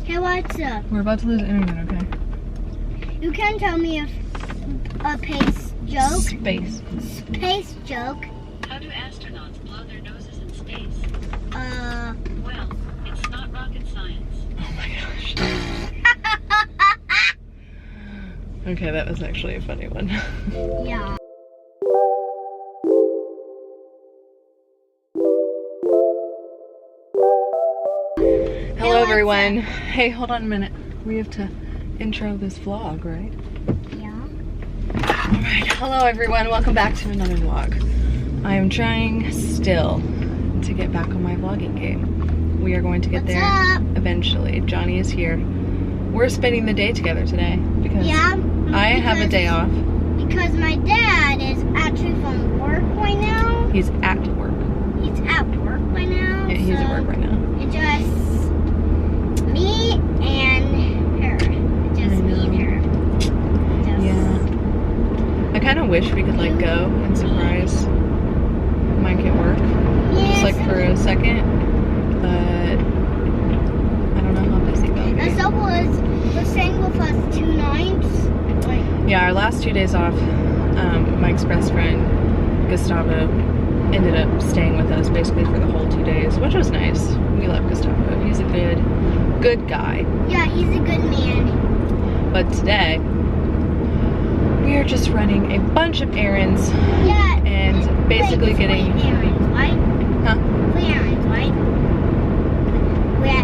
Hey, what's up? We're about to lose internet, okay? You can tell me a pace joke. Space Joke. How do astronauts blow their noses in space? Well, it's not rocket science. Oh my gosh. Okay, that was actually a funny one. Yeah. Hello everyone. Hey, hold on a minute. We have to intro this vlog, right? Yeah. Alright, hello everyone. Welcome back to another vlog. I am trying still to get back on my vlogging game. We are going to get there eventually. Johnny is here. We're spending the day together today because I have a day off. Because my dad is actually from work right now. He's at work. He's at work right now. Yeah, he's at work right now. It's just me and her. Just me and her. Yeah. I kind of wish we could like go and surprise Mike at work. Yes. Just like for a second. But I don't know how busy they'll be. And so was staying with us 2 nights. Yeah, our last 2 days off, Mike's best friend, Gustavo, ended up staying with us basically for the whole 2 days, which was nice. We love Gustavo. He's a good guy. Yeah, he's a good man. But today, we are just running a bunch of errands. Yeah. And basically getting... errands, right? Huh? Errands, right?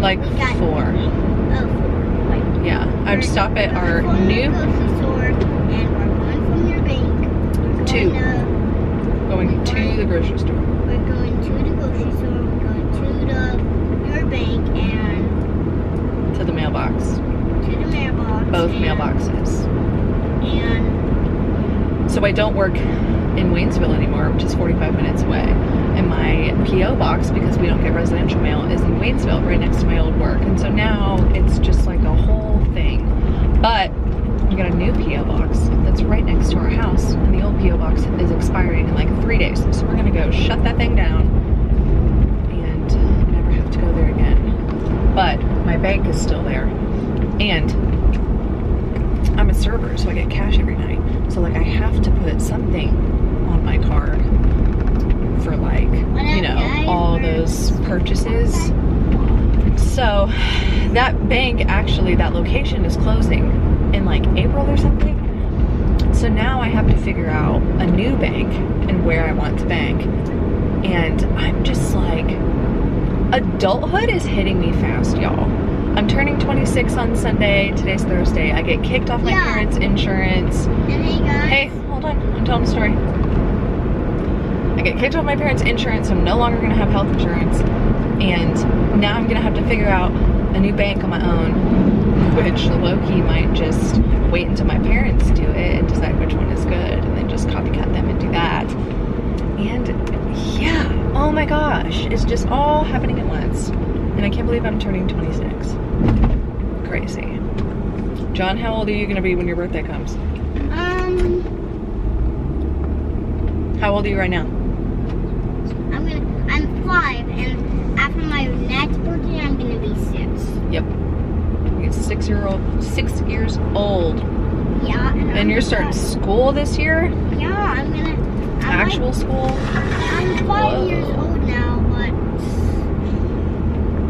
Like 4. Oh, 4. Right. Yeah, I'd stop at our new... grocery store, and we're going from your bank. Going to the grocery store. We're going to the grocery store. We're going to your bank and To the mailbox. to the mailbox. Both and, mailboxes. And So I don't work in Waynesville anymore, which is 45 minutes away. And my P.O. box, because we don't get residential mail, is in Waynesville, right next to my old work. And so now it's just like a whole thing. But we got a new P.O. box that's right next to our house. And the old P.O. box is expiring in like 3 days. So we're gonna go shut that thing down and never have to go there again. But my bank is still there. And I'm a server, so I get cash every night. So like I have to put something on my card for like, you know, all those purchases. So that bank, actually, that location is closing in like April or something. So now I have to figure out a new bank and where I want to bank. And I'm just like, adulthood is hitting me fast, y'all. I'm turning 26 on Sunday. Today's Thursday. I get kicked off my parents' insurance. And hey guys. Hey, hold on. I'm telling a story. I get kicked off my parents' insurance. So I'm no longer going to have health insurance. And now I'm going to have to figure out a new bank on my own, which low-key might just wait until my parents do it and decide which one is good and then just copycat them and do that. And yeah, oh my gosh, it's just all happening at once. And I can't believe I'm turning 26. Crazy. John, how old are you going to be when your birthday comes? How old are you right now? I'm 5, and after my next birthday, I'm gonna be 6. Yep. You're 6 years old. Yeah. And you're starting school this year? Yeah, Actual school? I'm 5 years old now, but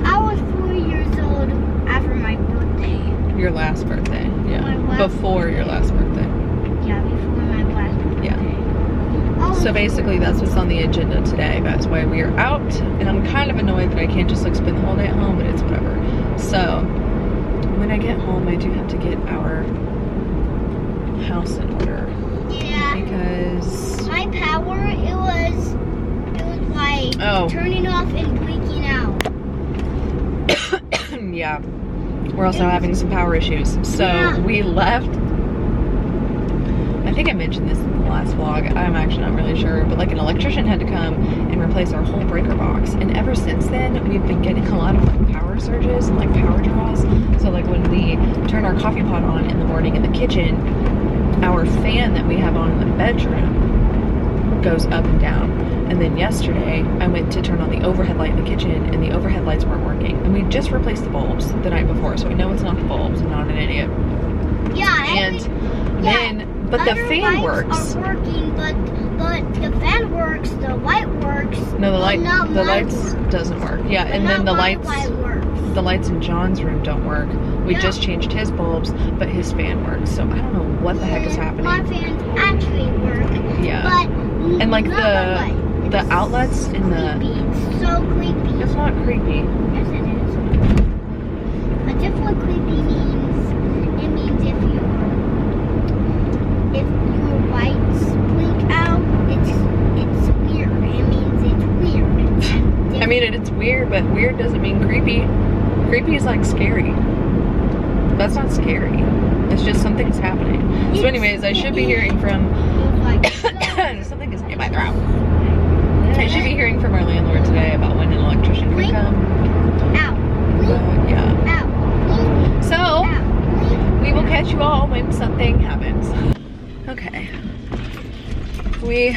I was 4 years old after my birthday. Your last birthday, yeah. My Before your last birthday. Yeah, before my last birthday. Yeah. Oh, So basically that's what's on the agenda today. That's why we are out. And I'm kind of annoyed that I can't just like spend the whole day at home, but it's whatever. So when I get home, I do have to get our house in order. yeah. Because My power, it was like turning off and blinking out. yeah. We're also having some power issues. So we left. I think I mentioned this in the last vlog. I'm actually not really sure, but like an electrician had to come and replace our whole breaker box. And ever since then, we've been getting a lot of like power surges and like power draws. So like when we turn our coffee pot on in the morning in the kitchen, our fan that we have on in the bedroom goes up and down. And then yesterday, I went to turn on the overhead light in the kitchen, and the overhead lights weren't working. And we just replaced the bulbs the night before, so we know it's not the bulbs. I'm not an idiot. Yeah, And then, but the fan works. Are working, but the fan works, the light works. No, the but lights doesn't work. Yeah, But and then the light lights, works. the lights in John's room don't work. We No. just changed his bulbs, but his fan works. So I don't know what the heck is happening. My fans actually work. Yeah. But And like not the light. outlets in the. Creepy. It's so creepy. It's not creepy. Yes, it is. A different creepy means it means if your lights blink out, it's weird. It means it's weird. I mean, it's weird, but weird doesn't mean creepy. Creepy is like scary. That's not scary. It's just something's happening. So anyways, I should be hearing from... something is in my throat. I should be hearing from our landlord today about when an electrician can come. Ow. Yeah. Ow. So, Ow. we will catch you all when something happens. Okay. We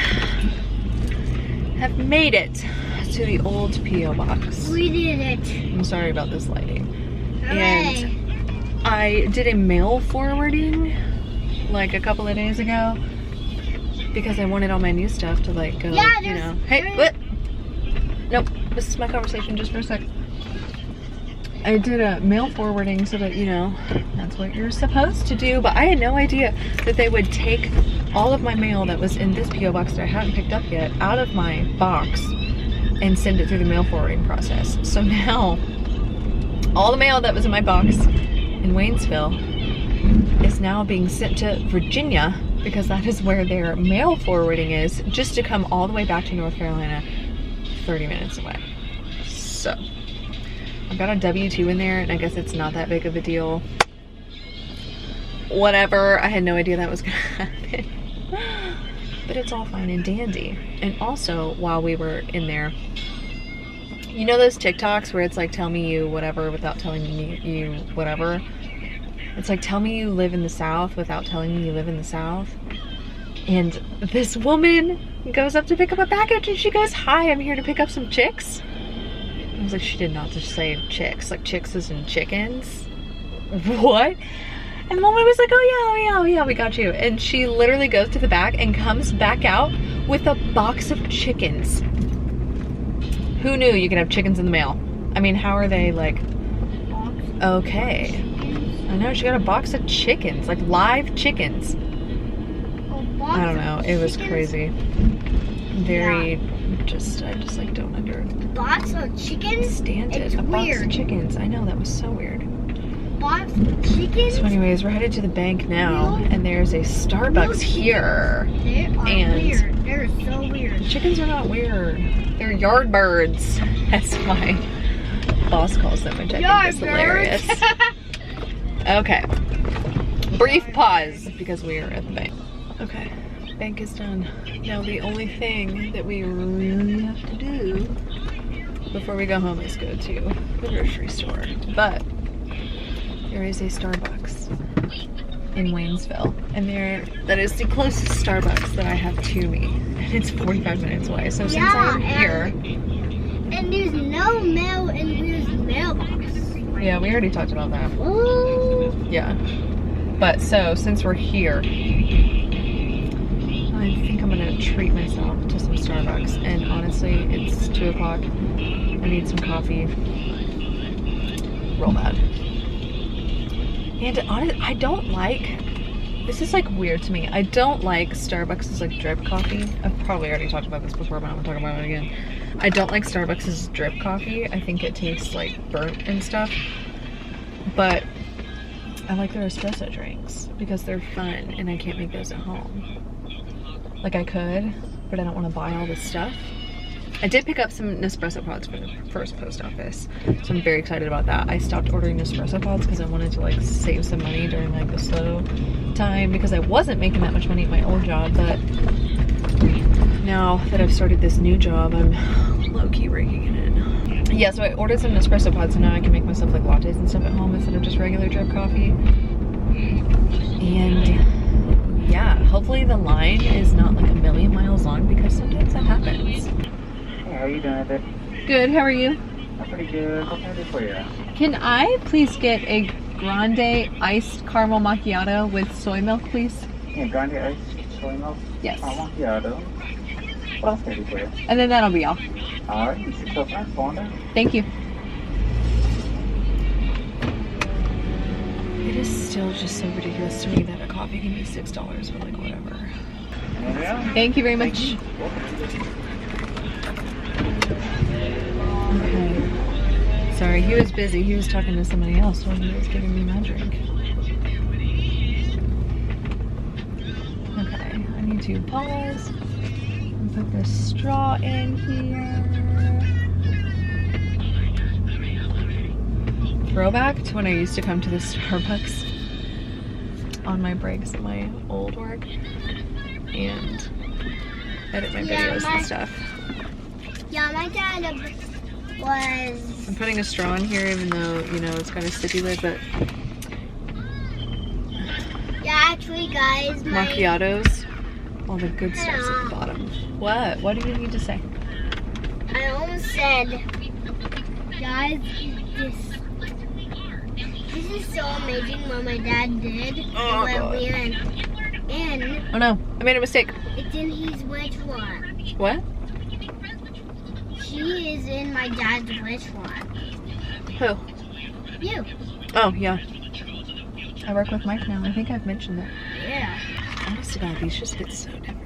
have made it to the old P.O. box. We did it. I'm sorry about this lighting. Hooray. And I did a mail forwarding like a couple of days ago because I wanted all my new stuff to like go, Yeah, you know. there's- Hey, what? Nope, this is my conversation just for a sec. I did a mail forwarding so that, you know, that's what you're supposed to do, but I had no idea that they would take all of my mail that was in this P.O. box that I hadn't picked up yet out of my box and send it through the mail forwarding process. So now, all the mail that was in my box in Waynesville is now being sent to Virginia because that is where their mail forwarding is, just to come all the way back to North Carolina, 30 minutes away. So, I've got a W-2 in there, and I guess it's not that big of a deal. Whatever, I had no idea that was gonna happen. But it's all fine and dandy. And also, while we were in there, you know those TikToks where it's like, tell me you whatever without telling me you whatever? It's like, tell me you live in the South without telling me you live in the South. And this woman goes up to pick up a package and she goes, hi, I'm here to pick up some chicks. I was like, she did not just say chicks, like chicks as in chickens. What? And the woman was like, oh yeah, we got you. And she literally goes to the back and comes back out with a box of chickens. Who knew you could have chickens in the mail? I mean, how are they like, okay. I know, she got a box of chickens, like live chickens. I don't know, it was crazy. Very, I just like don't Box of chickens? stand it. It's A box of weird. chickens. I know, that was so weird. Box of chickens? So anyways, we're headed to the bank now, and there's a Starbucks here. They are And- weird. They're so weird. Chickens are not weird. They're yard birds. That's my boss calls them, which I think is hilarious. Okay. Brief pause because we are at the bank. Okay. Bank is done. Now the only thing that we really have to do before we go home is go to the grocery store. But there is a Starbucks in Waynesville, and that is the closest Starbucks that I have to me, and it's 45 minutes away. So since I'm here, And there's no mail in this mailbox. yeah, we already talked about that. Ooh. Yeah, but so since we're here, I think I'm gonna treat myself to some Starbucks. And honestly, it's 2 o'clock. I need some coffee. Roll that. And honestly, I don't like, this is like weird to me. I don't like Starbucks' like drip coffee. I've probably already talked about this before, but I'm gonna talk about it again. I don't like Starbucks' drip coffee. I think it tastes like burnt and stuff. But I like their espresso drinks because they're fun and I can't make those at home. Like I could, but I don't want to buy all this stuff. I did pick up some Nespresso pods for the first post office, so I'm very excited about that. I stopped ordering Nespresso pods because I wanted to like save some money during like the slow time because I wasn't making that much money at my old job, but now that I've started this new job, I'm low-key raking it in. Yeah, so I ordered some Nespresso pods, so now I can make myself like lattes and stuff at home instead of just regular drip coffee. And yeah, hopefully the line is not like a million miles long because sometimes that happens. Hey, how you doing today? Good, how are you? I'm pretty good. What can I do for you? Can I please get a grande iced caramel macchiato with soy milk, please? Yeah, grande ice, soy milk, Yes. macchiato. What else can I do for you? And then that'll be all. Alright, you should go first, go on down. Thank you. It is still just so ridiculous to me that a coffee can be $6, but like whatever. Yeah. Thank you very much. Okay. Sorry, he was busy. He was talking to somebody else while he was giving me my drink. Okay, I need to pause and put this straw in here. Throwback to when I used to come to the Starbucks on my breaks at my old work and edit my videos and stuff. Yeah, my dad was... I'm putting a straw in here even though, you know, it's kind of sticky lid, but Yeah, actually, guys, my... macchiatos, all the good stuff's at the bottom. What? What do you need to say? I almost said, guys, this is so amazing what my dad did. Oh, when God. we were in, Oh no, I made a mistake. it's in his wish one. What? She is in my dad's wish one. Who? You. Oh, yeah. I work with Mike now. I think I've mentioned that. Yeah. Honest to God, these just hit so different.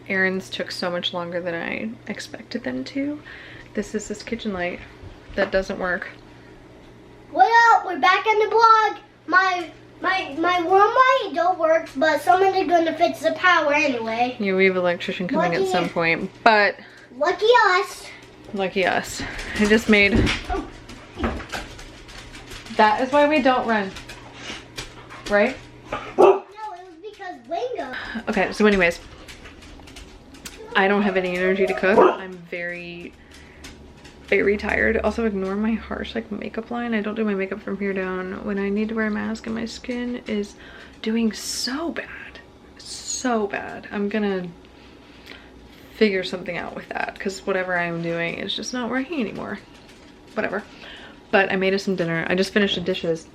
Errands took so much longer than I expected them to. This is this kitchen light that doesn't work. Well, we're back on the blog. My room light don't work, but someone's gonna fix the power anyway. Yeah, we have an electrician coming at Lucky- some point, but Lucky us. lucky us. I just made... Oh. That is why we don't run. Right? No, it was because Wingo. Okay, so anyways, I don't have any energy to cook. I'm very, very tired. Also, ignore my harsh like makeup line. I don't do my makeup from here down when I need to wear a mask, and my skin is doing so bad. So bad. I'm gonna figure something out with that because whatever I'm doing is just not working anymore. Whatever. But I made us some dinner. I just finished the dishes.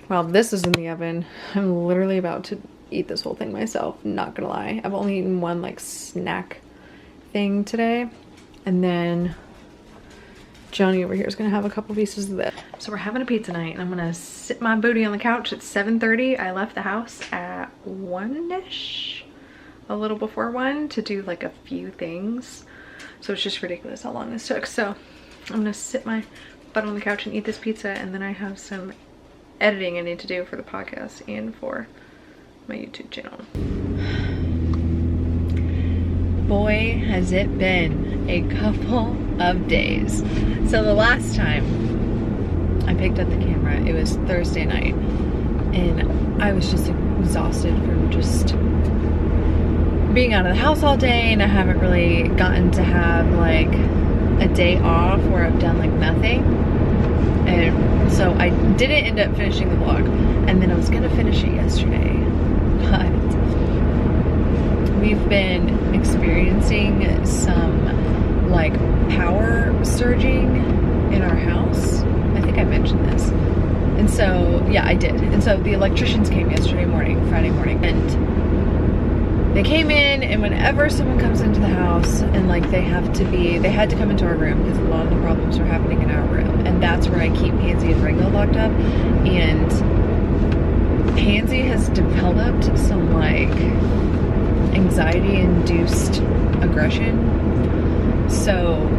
While this is in the oven, I'm literally about to eat this whole thing myself, not gonna lie. I've only eaten one like snack thing today, and then Johnny over here is gonna have a couple pieces of this. So we're having a pizza night, and I'm gonna sit my booty on the couch at 7:30. I left the house at 1-ish, a little before 1, to do like a few things. So it's just ridiculous how long this took. So I'm gonna sit my butt on the couch and eat this pizza, and then I have some editing I need to do for the podcast and for my YouTube channel. Boy, has it been a couple of days. So the last time I picked up the camera, it was Thursday night, and I was just exhausted from just being out of the house all day, and I haven't really gotten to have like a day off where I've done like nothing. And so I didn't end up finishing the vlog, and then I was gonna finish it yesterday, but we've been experiencing some like power surging in our house. I think I mentioned this. And so, yeah, I did. And so the electricians came yesterday morning, Friday morning, and they came in, and whenever someone comes into the house and like they had to come into our room because a lot of the problems were happening in our room. And that's where I keep Pansy and Ringo locked up. And Pansy has developed some like anxiety-induced aggression. So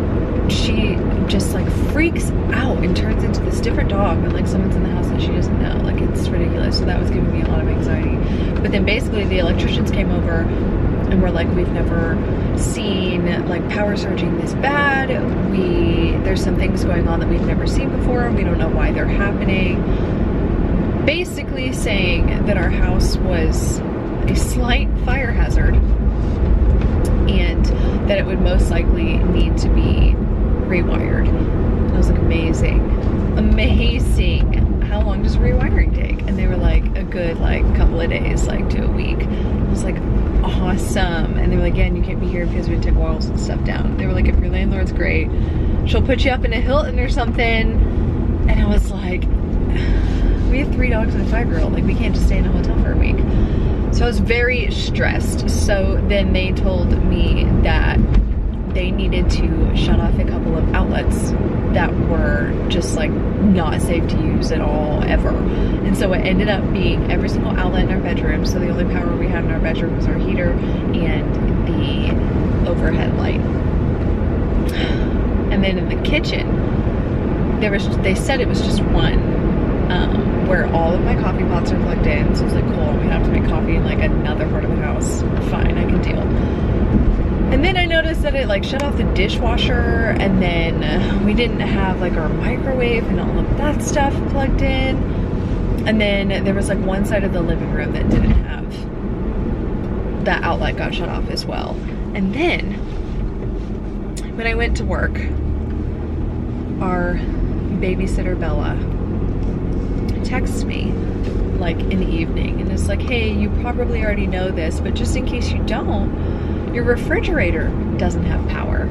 she just like freaks out and turns into this different dog when like someone's in the house that she doesn't know. Like, it's ridiculous. So that was giving me a lot of anxiety. But then basically the electricians came over and were like, we've never seen like power surging this bad. There's some things going on that we've never seen before, and we don't know why they're happening. Basically saying that our house was a slight fire hazard and that it would most likely need to be rewired. I was like, amazing. How long does rewiring take? And they were like, a good like couple of days, like to a week. I was like, awesome. And they were like, yeah, and you can't be here because we take walls and stuff down. They were like, if your landlord's great, she'll put you up in a Hilton or something. And I was like, we have 3 dogs and a 5-year-old. Like, we can't just stay in a hotel for a week. So I was very stressed. So then they told me that they needed to shut off a couple of outlets that were just like not safe to use at all, ever. And so it ended up being every single outlet in our bedroom. So the only power we had in our bedroom was our heater and the overhead light. And then in the kitchen, they said it was just one, where all of my coffee pots are plugged in. So it's like, cool, we have to make coffee in like another part of the house. Fine, I can deal. And then I noticed that it like shut off the dishwasher, and then we didn't have like our microwave and all of that stuff plugged in. And then there was like one side of the living room that didn't have, that outlet got shut off as well. And then when I went to work, our babysitter Bella texts me like in the evening, and it's like, hey, you probably already know this, but just in case you don't, your refrigerator doesn't have power.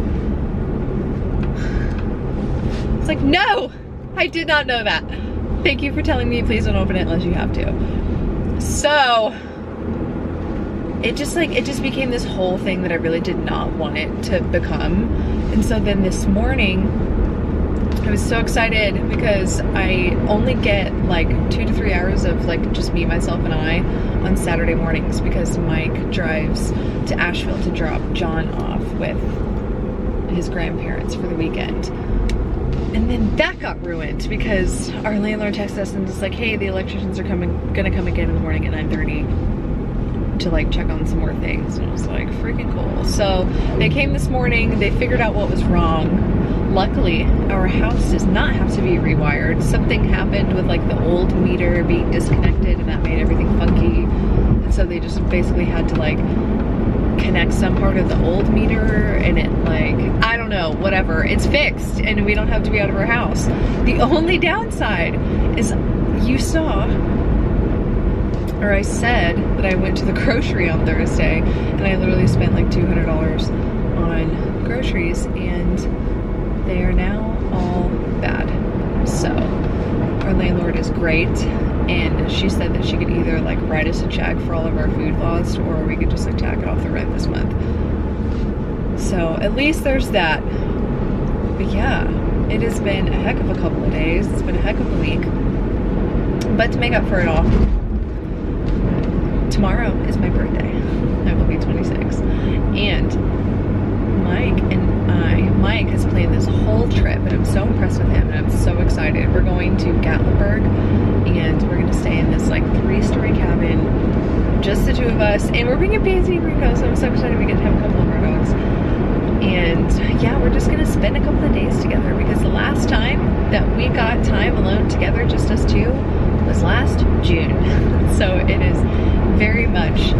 It's like, no, I did not know that. Thank you for telling me. Please don't open it unless you have to. So it just became this whole thing that I really did not want it to become. And so then this morning, I was so excited because I only get like 2 to 3 hours of like just me, myself, and I on Saturday mornings because Mike drives to Asheville to drop John off with his grandparents for the weekend. And then that got ruined because our landlord texted us and was like, hey, the electricians are gonna come again in the morning at 9:30 to like check on some more things. And I was like, freaking cool. So they came this morning, they figured out what was wrong. Luckily, our house does not have to be rewired. Something happened with like the old meter being disconnected, and that made everything funky. And so they just basically had to like connect some part of the old meter, and it like, I don't know, whatever. It's fixed, and we don't have to be out of our house. The only downside is you saw, or I said that I went to the grocery on Thursday, and I literally spent like $200 on groceries, and they are now all bad. So our landlord is great, and she said that she could either like write us a check for all of our food lost, or we could just like tack it off the rent this month. So at least there's that. But yeah, it has been a heck of a couple of days. It's been a heck of a week. But to make up for it all, tomorrow is my birthday. I will be 26. And Mike has planned this whole trip, and I'm so impressed with him, and I'm so excited. We're going to Gatlinburg, and we're going to stay in this like 3-story cabin, just the 2 of us, and we're bringing Pansy and Ringo, so I'm so excited we get to have a couple of our dogs. And yeah, we're just going to spend a couple of days together, because the last time that we got time alone together, just us 2, was last June. So it is very much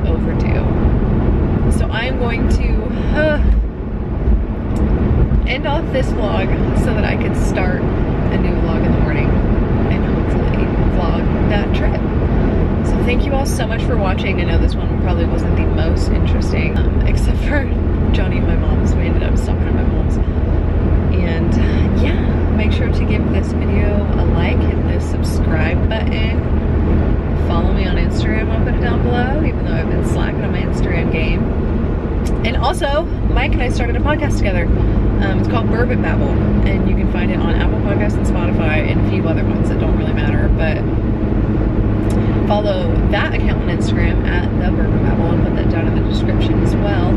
overdue. I'm going to end off this vlog so that I can start a new vlog in the morning and hopefully vlog that trip. So thank you all so much for watching. I know this one probably wasn't the most interesting, except for Johnny and my mom's. We ended up stopping at my mom's. And yeah, make sure to give this video a like, hit the subscribe button, follow me on Instagram, I'll put it down below, even though I've been slacking on my Instagram game. And also, Mike and I started a podcast together. It's called Bourbon Babble, and you can find it on Apple Podcasts and Spotify and a few other ones that don't really matter, but follow that account on Instagram at the Bourbon Babble and put that down in the description as well.